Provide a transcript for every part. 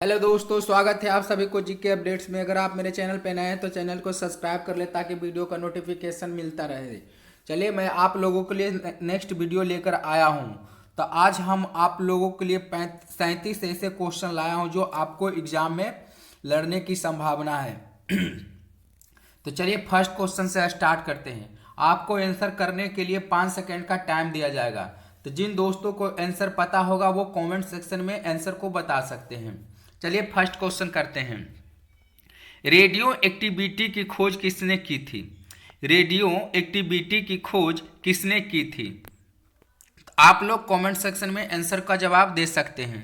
Hello दोस्तों, स्वागत है आप सभी को जीके अपडेट्स में। अगर आप मेरे चैनल पे नए हैं तो चैनल को सब्सक्राइब कर ले ताकि वीडियो का नोटिफिकेशन मिलता रहे। चलिए, मैं आप लोगों के लिए नेक्स्ट वीडियो लेकर आया हूं। तो आज हम आप लोगों के लिए 37 ऐसे क्वेश्चन लाया हूं जो आपको एग्जाम में लड़ने की संभावना है। तो चलिए फर्स्ट क्वेश्चन से स्टार्ट करते हैं। आपको आंसर करने के लिए 5 सेकेंड का टाइम दिया जाएगा। तो जिन दोस्तों को आंसर पता होगा वो कमेंट सेक्शन में आंसर को बता सकते हैं। चलिए फर्स्ट क्वेश्चन करते हैं। रेडियो एक्टिविटी की खोज किसने की थी? रेडियो एक्टिविटी की खोज किसने की थी? आप लोग कमेंट सेक्शन में आंसर का जवाब दे सकते हैं।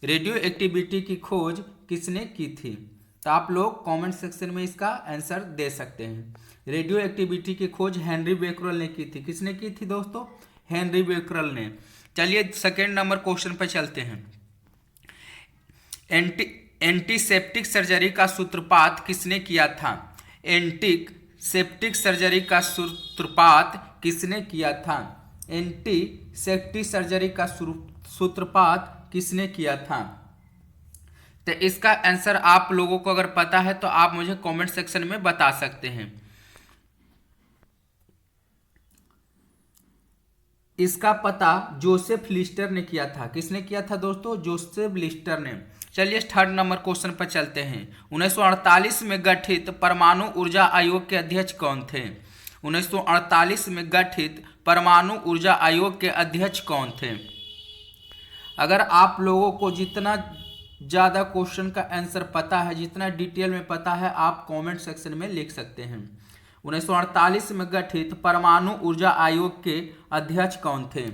रेडियो एक्टिविटी की खोज किसने की थी? तो आप लोग कमेंट सेक्शन में इसका आंसर दे सकते हैं। रेडियो एक्टिविटी की खोज हेनरी बेकरल ने की थी। किसने की थी दोस्तों? हेनरी बेकरल ने। चलिए सेकेंड नंबर क्वेश्चन पर चलते हैं। एंटीसेप्टिक सर्जरी का सूत्रपात किसने किया था? एंटीसेप्टिक सर्जरी का सूत्रपात किसने किया था? एंटीसेप्टिक सर्जरी का सूत्रपात किसने किया था? तो इसका आंसर आप लोगों को अगर पता है तो आप मुझे कमेंट सेक्शन में बता सकते हैं। इसका पता जोसेफ लिस्टर ने किया था। किसने किया था दोस्तों? जोसेफ लिस्टर ने। चलिए थर्ड नंबर क्वेश्चन पर चलते हैं। 1948 में गठित परमाणु ऊर्जा आयोग के अध्यक्ष कौन थे? 1948 में गठित परमाणु ऊर्जा आयोग के अध्यक्ष कौन थे? अगर आप लोगों को जितना ज़्यादा क्वेश्चन का आंसर पता है, जितना डिटेल में पता है, आप कमेंट सेक्शन में लिख सकते हैं। 1948 में गठित परमाणु ऊर्जा आयोग के अध्यक्ष कौन थे?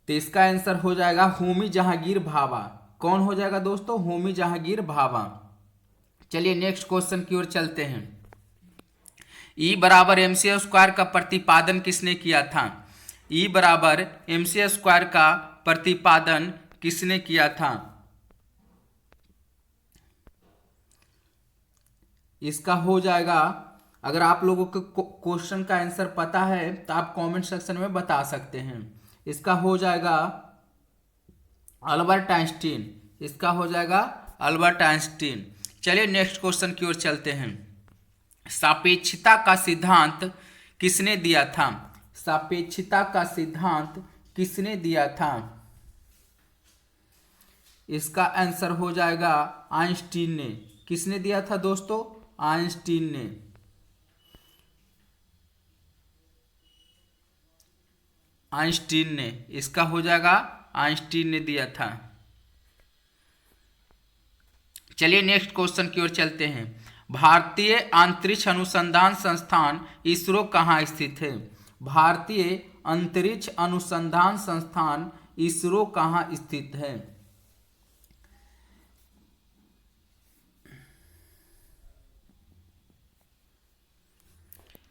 तो इसका आंसर हो जाएगा होमी जहांगीर भाभा। कौन हो जाएगा दोस्तों? होमी जहांगीर भाभा। चलिए नेक्स्ट क्वेश्चन की ओर चलते हैं। E बराबर एमसी स्क्वायर का प्रतिपादन किसने किया था? E बराबर एमसी स्क्वायर का प्रतिपादन किसने किया था? इसका हो जाएगा, अगर आप लोगों को क्वेश्चन का आंसर पता है तो आप कमेंट सेक्शन में बता सकते हैं। इसका हो जाएगा अल्बर्ट आइंस्टीन। इसका हो जाएगा अल्बर्ट आइंस्टीन। चलिए नेक्स्ट क्वेश्चन की ओर चलते हैं। सापेक्षता का सिद्धांत किसने दिया था? सापेक्षता का सिद्धांत किसने दिया था? इसका आंसर हो जाएगा आइंस्टीन ने। किसने दिया था दोस्तों? आइंस्टीन ने। आइंस्टीन ने। इसका हो जाएगा आइंस्टीन ने दिया था। चलिए नेक्स्ट क्वेश्चन की ओर चलते हैं। भारतीय अंतरिक्ष अनुसंधान संस्थान इसरो कहाँ स्थित है? भारतीय अंतरिक्ष अनुसंधान संस्थान इसरो कहाँ स्थित है?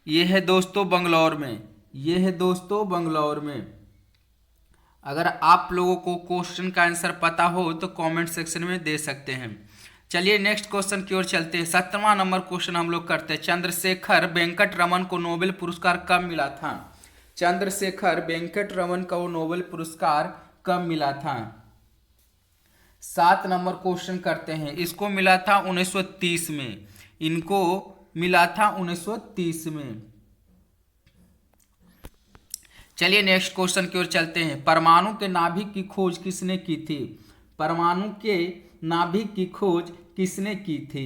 यह है दोस्तों बंगलौर में। यह है दोस्तों बंगलौर में। अगर आप लोगों को क्वेश्चन का आंसर पता हो तो कमेंट सेक्शन में दे सकते हैं। चलिए नेक्स्ट क्वेश्चन की ओर चलते हैं। 17वां नंबर क्वेश्चन हम लोग करते हैं। चंद्रशेखर वेंकट रमन को नोबेल पुरस्कार कब मिला था? चंद्रशेखर वेंकट रमन को नोबेल पुरस्कार कब मिला था? 7 नंबर क्वेश्चन करते हैं। इसको मिला था 1930 में। इनको मिला था 1930 में। चलिए नेक्स्ट क्वेश्चन की ओर चलते हैं। परमाणु के नाभिक की खोज किसने की थी? परमाणु के नाभिक की खोज किसने की थी?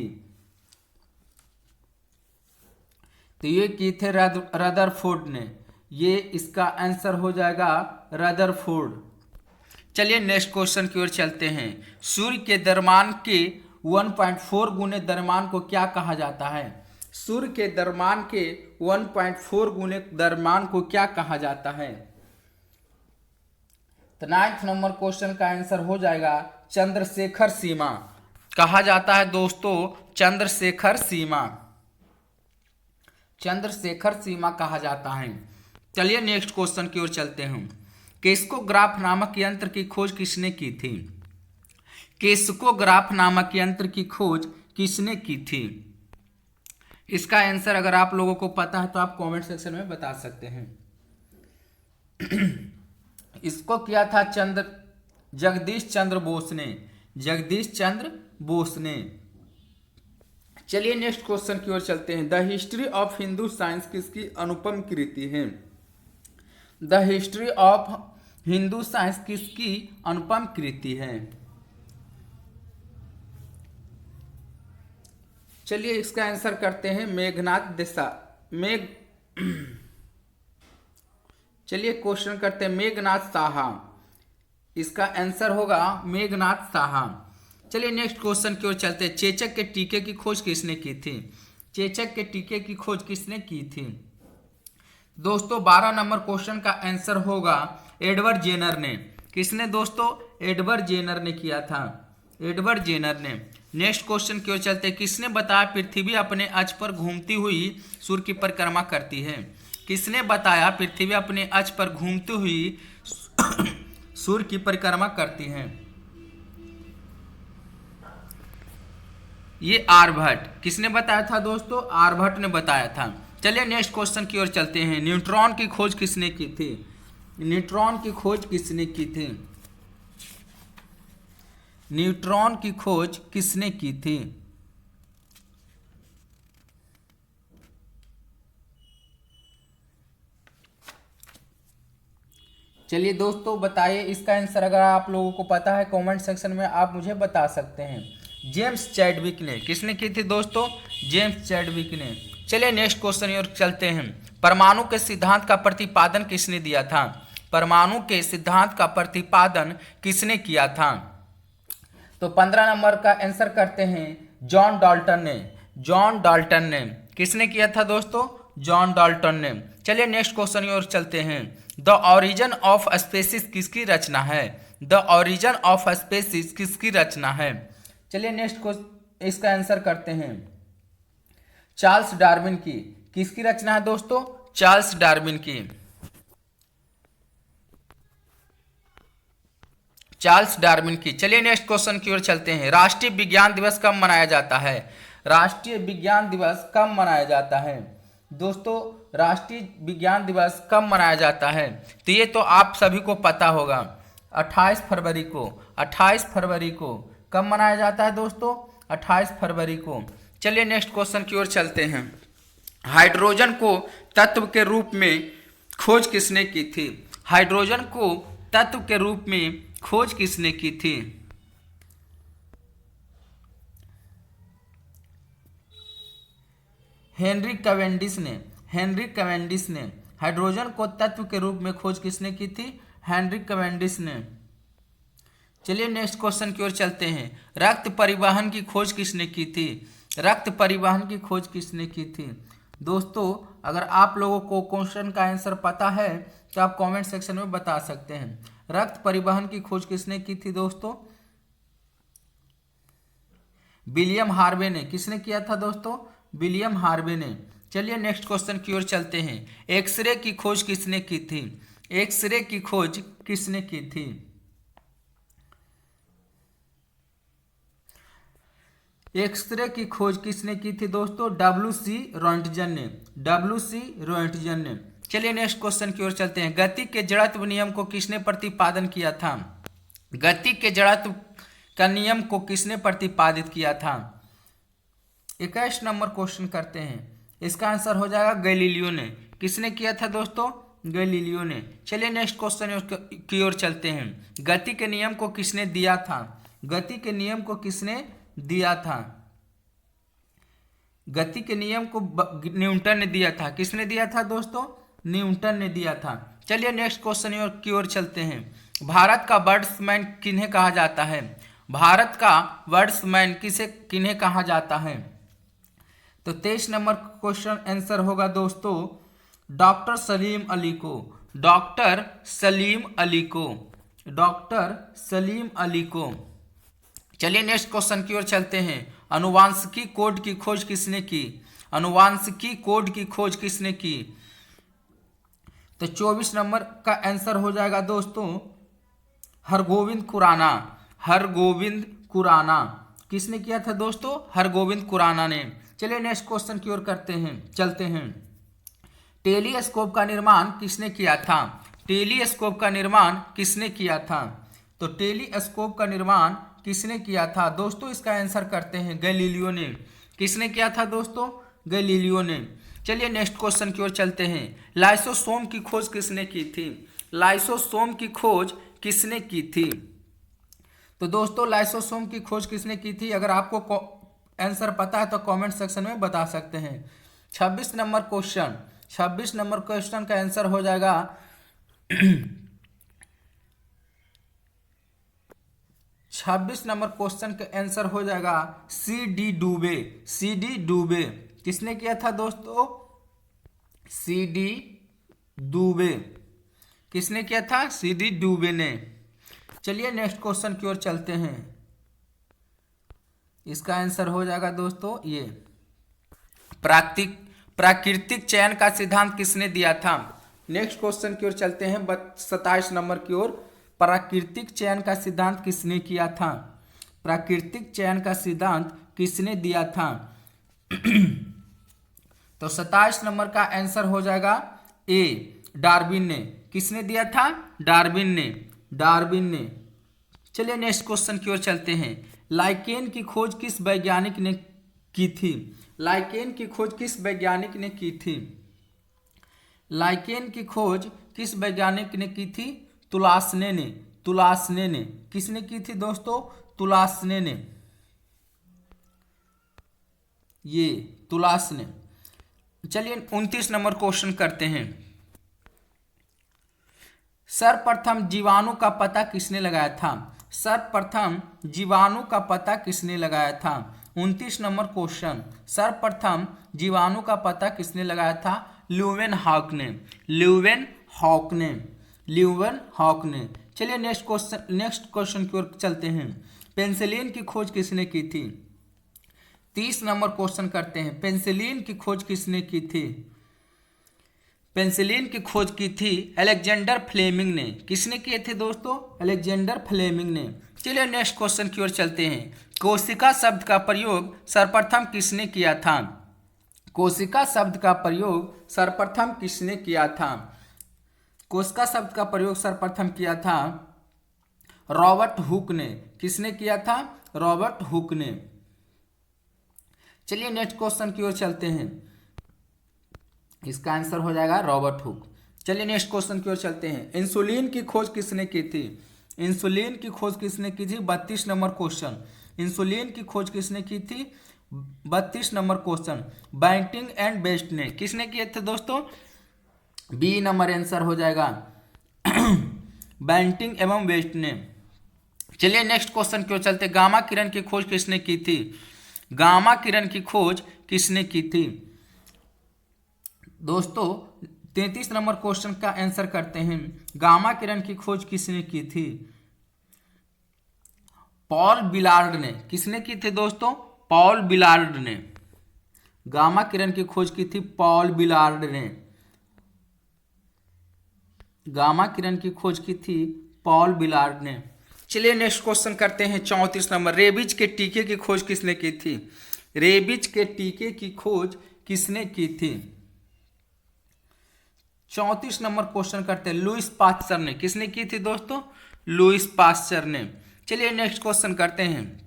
तो ये की थे रदरफोर्ड ने। ये इसका आंसर हो जाएगा रदरफोर्ड। चलिए नेक्स्ट क्वेश्चन की ओर चलते हैं। सूर्य के द्रव्यमान के 1.4 गुने द्रव्यमान को क्या कहा जाता है? सूर्य के द्रव्यमान के 1.4 गुने द्रव्यमान को क्या कहा जाता है? तो 9th नंबर क्वेश्चन का आंसर हो जाएगा चंद्रशेखर सीमा। कहा जाता है दोस्तों चंद्रशेखर सीमा। चंद्रशेखर सीमा कहा जाता है। चलिए नेक्स्ट क्वेश्चन की ओर चलते हैं। केस्कोग्राफ नामक यंत्र की खोज किसने की थी? केस्कोग्राफ नामक यंत्र की खोज किसने की थी? इसका आंसर अगर आप लोगों को पता है तो आप कमेंट सेक्शन में बता सकते हैं। इसको किया था जगदीश चंद्र बोस ने, जगदीश चंद्र बोस ने। चलिए नेक्स्ट क्वेश्चन की ओर चलते हैं। The history of Hindu science किसकी अनुपम कृति है? The history of Hindu science किसकी अनुपम कृति है? चलिए इसका आंसर करते हैं मेघनाथ चलिए क्वेश्चन करते हैं मेघनाथ साहा। इसका आंसर होगा मेघनाथ साहा। चलिए नेक्स्ट क्वेश्चन की ओर चलते हैं। चेचक के टीके की खोज किसने की थी? चेचक के टीके की खोज किसने की थी? दोस्तों 12 नंबर क्वेश्चन का आंसर होगा एडवर्ड जेनर ने। किसने दोस्तों? एडवर्ड जेनर ने किया था, एडवर्ड जेनर ने। नेक्स्ट क्वेश्चन की ओर चलते हैं। किसने बताया पृथ्वी अपने अक्ष पर घूमती हुई सूर्य की परिक्रमा करती है? किसने बताया पृथ्वी अपने अक्ष पर घूमती हुई सूर्य की परिक्रमा करती है? ये आर्यभट्ट। किसने बताया था दोस्तों? आर्यभट्ट ने बताया था। चलिए नेक्स्ट क्वेश्चन की ओर चलते हैं। न्यूट्रॉन की खोज किसने की थी? न्यूट्रॉन की खोज किसने की थी? न्यूट्रॉन की खोज किसने की थी? चलिए दोस्तों बताइए इसका आंसर। अगर आप लोगों को पता है कमेंट सेक्शन में आप मुझे बता सकते हैं। जेम्स चैडविक ने। किसने की थी दोस्तों? जेम्स चैडविक ने। चलिए नेक्स्ट क्वेश्चन की ओर चलते हैं। परमाणु के सिद्धांत का प्रतिपादन किसने दिया था? परमाणु के सिद्धांत का प्रतिपादन किसने किया था? तो 15 नंबर का आंसर करते हैं जॉन डाल्टन ने। जॉन डाल्टन ने। किसने किया था दोस्तों? जॉन डाल्टन ने। चलिए नेक्स्ट क्वेश्चन की ओर चलते हैं। द ऑरिजिन ऑफ स्पेसीज किसकी रचना है? द ऑरिजिन ऑफ स्पेसीज किसकी रचना है? चलिए नेक्स्ट क्वेश्चन इसका आंसर करते हैं चार्ल्स डार्विन की। किसकी रचना है दोस्तों? चार्ल्स डार्विन की। चार्ल्स डार्विन की। चलिए नेक्स्ट क्वेश्चन की ओर चलते हैं। राष्ट्रीय विज्ञान दिवस कब मनाया जाता है? राष्ट्रीय विज्ञान दिवस कब मनाया जाता है? दोस्तों राष्ट्रीय विज्ञान दिवस कब मनाया जाता है? तो ये तो आप सभी को पता होगा 28 फरवरी को। 28 फरवरी को कब मनाया जाता है दोस्तों? 28 फरवरी को। चलिए नेक्स्ट क्वेश्चन की ओर चलते हैं। हाइड्रोजन को तत्व के रूप में खोज किसने की थी? हाइड्रोजन को तत्व के रूप में खोज किसने की थी? हेनरी कैवेंडिश ने। हेनरी कैवेंडिश ने। हाइड्रोजन को तत्व के रूप में खोज किसने की थी? हेनरी कैवेंडिश ने। चलिए नेक्स्ट क्वेश्चन की ओर चलते हैं। रक्त परिवहन की खोज किसने की थी? रक्त परिवहन की खोज किसने की थी? दोस्तों अगर आप लोगों को क्वेश्चन का आंसर पता है तो आप कमेंट सेक्शन में बता सकते हैं। रक्त परिवहन की खोज किसने की थी दोस्तों? विलियम हार्वे ने। किसने किया था दोस्तों? विलियम हार्वे ने। चलिए नेक्स्ट क्वेश्चन की ओर चलते हैं। एक्सरे की खोज किसने की थी? एक्सरे की खोज किसने की थी? एक्सरे की खोज किसने की थी दोस्तों? डब्ल्यू.सी. रोंटगन ने। डब्ल्यू.सी. रोंटगन ने। चलिए नेक्स्ट क्वेश्चन की ओर चलते हैं। गति के जड़त्व नियम को किसने प्रतिपादन किया था? गति के जड़त्व का नियम को किसने प्रतिपादित किया था? 21 नंबर क्वेश्चन करते हैं। इसका आंसर हो जाएगा गैलीलियो ने। किसने किया था दोस्तों? गैलीलियो ने। चलिए नेक्स्ट क्वेश्चन की ओर चलते हैं। गति के नियम को किसने दिया था? गति के नियम को किसने दिया था? गति के नियम को न्यूटन ने दिया था। किसने दिया था दोस्तों? न्यूटन ने दिया था। चलिए नेक्स्ट क्वेश्चन की ओर चलते हैं। भारत का वर्ड्समैन किन्हें कहा जाता है? भारत का वर्ड्समैन किन्हें कहा जाता है? तो 23 नंबर क्वेश्चन आंसर होगा दोस्तों डॉक्टर सलीम अली को। डॉक्टर सलीम अली को। डॉक्टर सलीम अली को। चलिए नेक्स्ट क्वेश्चन की ओर चलते हैं। अनुवांशिकी कोड की खोज किसने की? अनुवांशिकी कोड की खोज किसने की? तो 24 नंबर का आंसर हो जाएगा दोस्तों हरगोविंद खुराना। हरगोविंद खुराना। किसने किया था दोस्तों? हरगोविंद खुराना ने। चलिए नेक्स्ट क्वेश्चन की ओर चलते हैं। टेलीस्कोप का निर्माण किसने किया था? टेलीस्कोप का निर्माण किसने किया था? तो टेलीस्कोप का निर्माण किसने किया था दोस्तों? इसका आंसर करते हैं गैलीलियो ने। किसने किया था दोस्तों? गैलीलियो ने। चलिए नेक्स्ट क्वेश्चन की ओर चलते हैं। लाइसोसोम की खोज किसने की थी? लाइसोसोम की खोज किसने की थी? तो दोस्तों लाइसोसोम की खोज किसने की थी? अगर आपको आंसर पता है तो कमेंट सेक्शन में बता सकते हैं। 26 नंबर क्वेश्चन, 26 नंबर क्वेश्चन का आंसर हो जाएगा 26 नंबर क्वेश्चन का आंसर हो जाएगा सी डी डूबे। सी डी डूबे किसने किया था दोस्तों? सी डी डूबे। किसने किया था? सी डी डूबे ने। चलिए नेक्स्ट क्वेश्चन की ओर चलते हैं। इसका आंसर हो जाएगा दोस्तों ये प्राकृतिक चयन का सिद्धांत किसने दिया था? नेक्स्ट क्वेश्चन की ओर चलते हैं 27 नंबर की ओर। प्राकृतिक चयन का सिद्धांत किसने किया था? प्राकृतिक चयन का सिद्धांत किसने दिया था? तो 27 नंबर का आंसर हो जाएगा ए, डार्विन ने। किसने दिया था? डार्विन ने। डार्विन ने। चलिए नेक्स्ट क्वेश्चन की ओर चलते हैं। लाइकेन की खोज किस वैज्ञानिक ने की थी? लाइकेन की खोज किस वैज्ञानिक ने की थी? लाइकेन की खोज किस वैज्ञानिक ने की थी? तुलासने ने। तुलासने ने। किसने की थी दोस्तों? तुलासने ने। ये तुलासने। चलिए 29 नंबर क्वेश्चन करते हैं। सर्वप्रथम जीवाणु का पता किसने लगाया था? सर्वप्रथम जीवाणु का पता किसने लगाया था? 29 नंबर क्वेश्चन। सर्वप्रथम जीवाणु का पता किसने लगाया था? ल्यूवेनहॉक ने। ल्यूवेनहॉक ने। ल्यूवेनहॉक ने। चलिए नेक्स्ट क्वेश्चन की ओर चलते हैं। पेनिसिलिन की खोज किसने की थी? 30 नंबर क्वेश्चन करते हैं। पेनिसिलिन की खोज किसने की थी? पेनिसिलिन की खोज की थी अलेक्जेंडर फ्लेमिंग ने। किसने किए थे दोस्तों? अलेक्जेंडर फ्लेमिंग ने। चलिए नेक्स्ट क्वेश्चन की ओर चलते हैं। कोशिका शब्द का प्रयोग सर्वप्रथम किसने किया था? कोशिका शब्द का प्रयोग सर्वप्रथम किसने किया था? कोशिका शब्द का प्रयोग सर्वप्रथम किया था रॉबर्ट हुक ने। किसने किया था? रॉबर्ट हुक ने। चलिए नेक्स्ट क्वेश्चन की ओर चलते हैं। इसका आंसर हो जाएगा रॉबर्ट हुक। चलिए नेक्स्ट क्वेश्चन की ओर चलते हैं। इंसुलिन की खोज किसने की थी? इंसुलिन की खोज किसने की थी? 32 नंबर क्वेश्चन। इंसुलिन की खोज किसने की थी? 32 number question. Banting and Best ने। किसने किए थे दोस्तों? बी नंबर आंसर हो जाएगा बैंटिंग एवं वेस्ट ने। चलिए नेक्स्ट क्वेश्चन की ओर चलते। गामा किरण की खोज किसने की थी? गामा किरण की खोज किसने की थी दोस्तों? 33 नंबर क्वेश्चन का आंसर करते हैं। गामा किरण की खोज किसने की थी? पॉल बिलार्ड ने। किसने की थी दोस्तों? पॉल बिलार्ड ने। गामा किरण की खोज की थी पॉल बिलार्ड ने। गामा किरण की खोज की थी पॉल बिलार्ड ने। चलिए नेक्स्ट क्वेश्चन करते हैं 34 नंबर। रेबीज के टीके की खोज किसने की थी? रेबीज के टीके की खोज किसने की थी? 34 नंबर क्वेश्चन करते हैं। लुईस पास्चर ने। किसने की थी दोस्तों? लुईस पास्चर ने। चलिए नेक्स्ट क्वेश्चन करते हैं।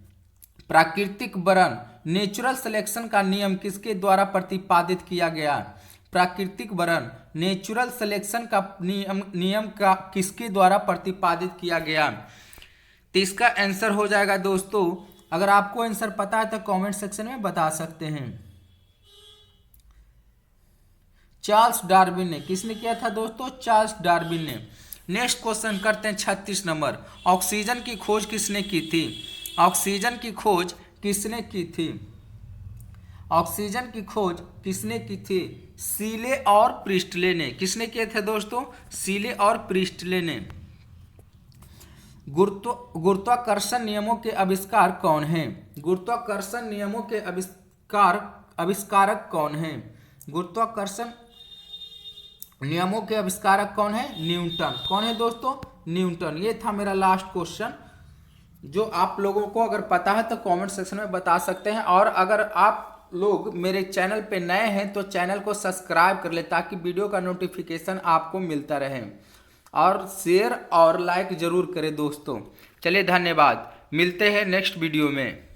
प्राकृतिक वरण नेचुरल सिलेक्शन का नियम किसके द्वारा प्रतिपादित किया गया? प्राकृतिक वरण नेचुरल सिलेक्शन का नियम का किसके द्वारा प्रतिपादित किया गया? तो इसका आंसर हो जाएगा दोस्तों, अगर आपको आंसर पता है तो कमेंट सेक्शन में बता सकते हैं। चार्ल्स डार्विन ने। किसने किया था दोस्तों? चार्ल्स डार्विन ने। नेक्स्ट क्वेश्चन करते हैं 36 नंबर। ऑक्सीजन की खोज किसने की थी? ऑक्सीजन की खोज किसने की थी? ऑक्सीजन की खोज किसने की थी? सीले और प्रिस्टले ने। किसने किए थे दोस्तों? सीले और प्रिस्टले ने। गुरुत्वाकर्षण नियमों के आविष्कार कौन हैं? गुरुत्वाकर्षण नियमों के आविष्कारक कौन हैं? गुरुत्वाकर्षण नियमों के आविष्कारक कौन है? न्यूटन। कौन है दोस्तों? न्यूटन। ये था मेरा लास्ट क्वेश्चन, जो आप लोगों को अगर पता है तो कमेंट सेक्शन में बता सकते हैं। और अगर आप लोग मेरे चैनल पे नए हैं तो चैनल को सब्सक्राइब कर ले ताकि वीडियो का नोटिफिकेशन आपको मिलता रहे। और शेयर और लाइक ज़रूर करें दोस्तों। चलिए धन्यवाद, मिलते हैं नेक्स्ट वीडियो में।